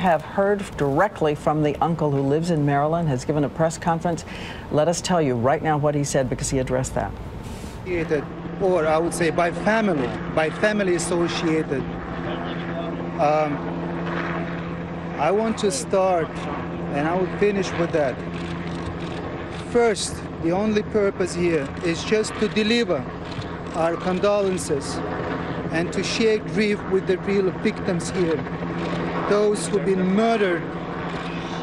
have heard directly from the uncle who lives in Maryland, has given a press conference. Let us tell you right now what he said, because he addressed that. Or I would say by family associated. I want to start, and I will finish with that. First, the only purpose here is just to deliver our condolences and to share grief with the real victims here. Those who've been murdered,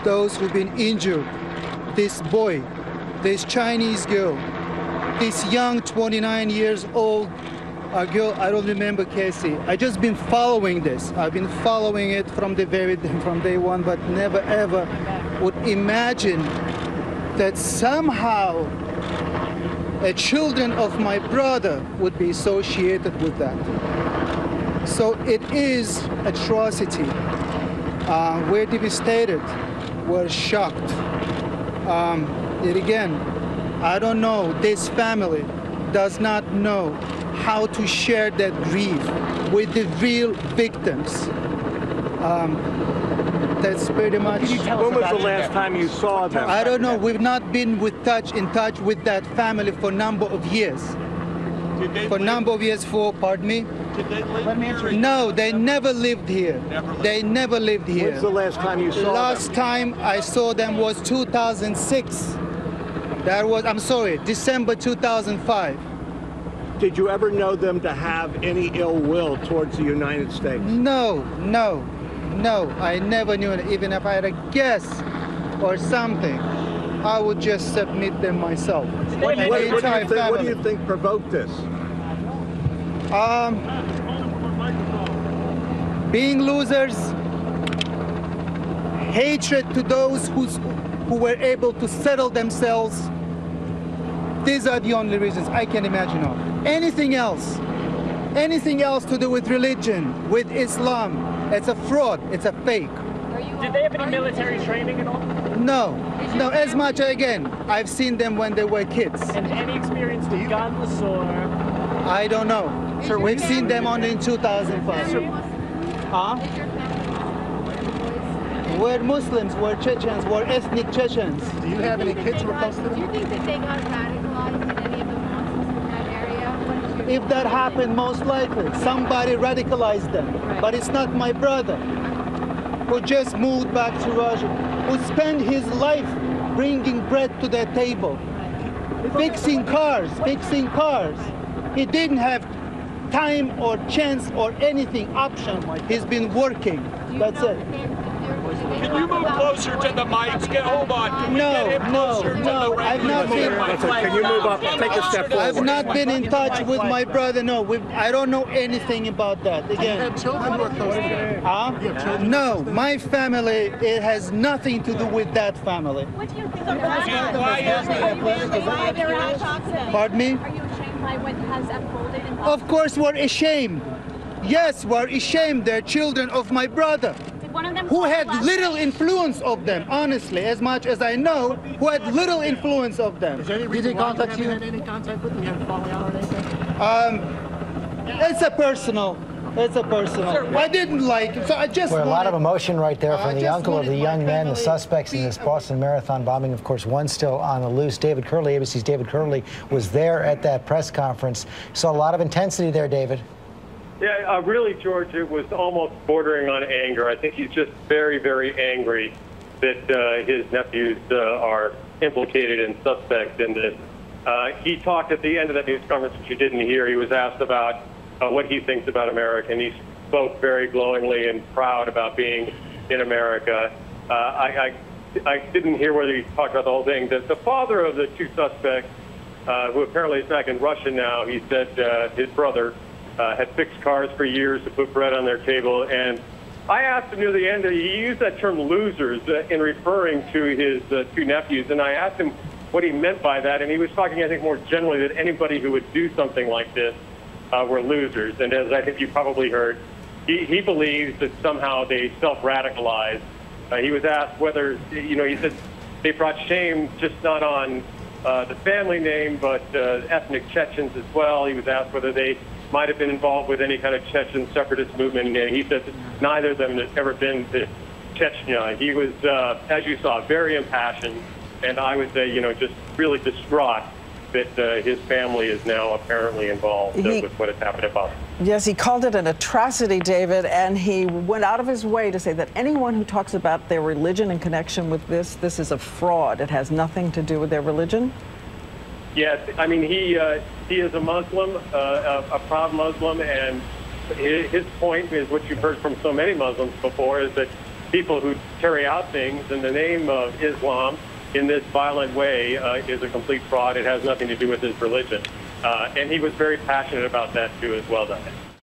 those who've been injured, this boy, this Chinese girl, this young 29 years old girl, I don't remember Casey. I just been following this. I've been following it from day one, but never ever would imagine that somehow children of my brother would be associated with that. So it is atrocity. We're devastated. We're shocked. Yet again, I don't know, this family does not know how to share that grief with the real victims. That's pretty much. When was the last time you saw them? I don't know. We've not been in touch with that family for a number of years. Pardon me? Did they live here? No, they never lived here. They never lived here. When's the last time you saw them? Last time I saw them was 2006. That was, I'm sorry, December 2005. Did you ever know them to have any ill will towards the United States? No. I never knew it. Even if I had a guess or something, I would just submit them myself. What do you think provoked this? Being losers, hatred to those who were able to settle themselves. These are the only reasons I can imagine of. Anything else to do with religion, with Islam, it's a fraud, it's a fake. Did they have any military training at all? No, as much, again, I've seen them when they were kids. And any experience with guns or? I don't know. Sure, we've seen them only in 2005. We're Muslims, we're Chechens, we're ethnic Chechens. Do you have any kids who are close to them? Do you think that they got radicalized in any of the mosques in that area? If that happened, most likely, somebody radicalized them. Right. But it's not my brother, who just moved back to Russia, who spent his life bringing bread to their table, fixing cars. He didn't have time or chance or anything, option. He's been working. That's it. Can you move closer to the mics? Hold on. No, I've not been. Can you move up? Take a step forward. I've not been in touch with my brother. No, I don't know anything about that. Again. You have children who are close to them? You have children? No, my family, it has nothing to do with that family. What do you think? Pardon me? Are you ashamed by what has unfolded? Of course we're ashamed. Yes, we're ashamed. They're children of my brother, who had little influence of them, honestly, as much as I know, who had little influence of them. Did he contact you? Had any contact with them? You haven't fallen out or anything? It's a personal. I didn't like it, so I just a lot of emotion right there from the uncle of the young men, the suspects in this Boston Marathon bombing. Of course, one still on the loose. David Curley, ABC's David Curley, was there at that press conference. Saw a lot of intensity there, David. Yeah, really, George, it was almost bordering on anger. I think he's just very, very angry that his nephews are implicated and suspect in this. He talked at the end of that news conference, which you didn't hear. He was asked about what he thinks about America, and he spoke very glowingly and proud about being in America. I didn't hear whether he talked about the whole thing. The father of the two suspects, who apparently is back in Russia now, he said his brother had fixed cars for years to put bread on their table. And I asked him near the end, he used that term losers in referring to his two nephews, and I asked him what he meant by that, and he was talking, I think, more generally that anybody who would do something like this were losers. And as I think you probably heard, he believes that somehow they self-radicalize. He was asked whether, he said they brought shame just not on the family name, but ethnic Chechens as well. He was asked whether they might have been involved with any kind of Chechen separatist movement, and he said that neither of them had ever been to Chechnya. He was, as you saw, very impassioned, and I would say, just really distraught that his family is now apparently involved with what has happened at Boston. Yes, he called it an atrocity, David, and he went out of his way to say that anyone who talks about their religion in connection with this is a fraud. It has nothing to do with their religion. Yes, I mean, he is a Muslim, a proud Muslim, and his point is what you've heard from so many Muslims before, is that people who carry out things in the name of Islam in this violent way is a complete fraud. It has nothing to do with his religion. And he was very passionate about that, too, as well, Diane.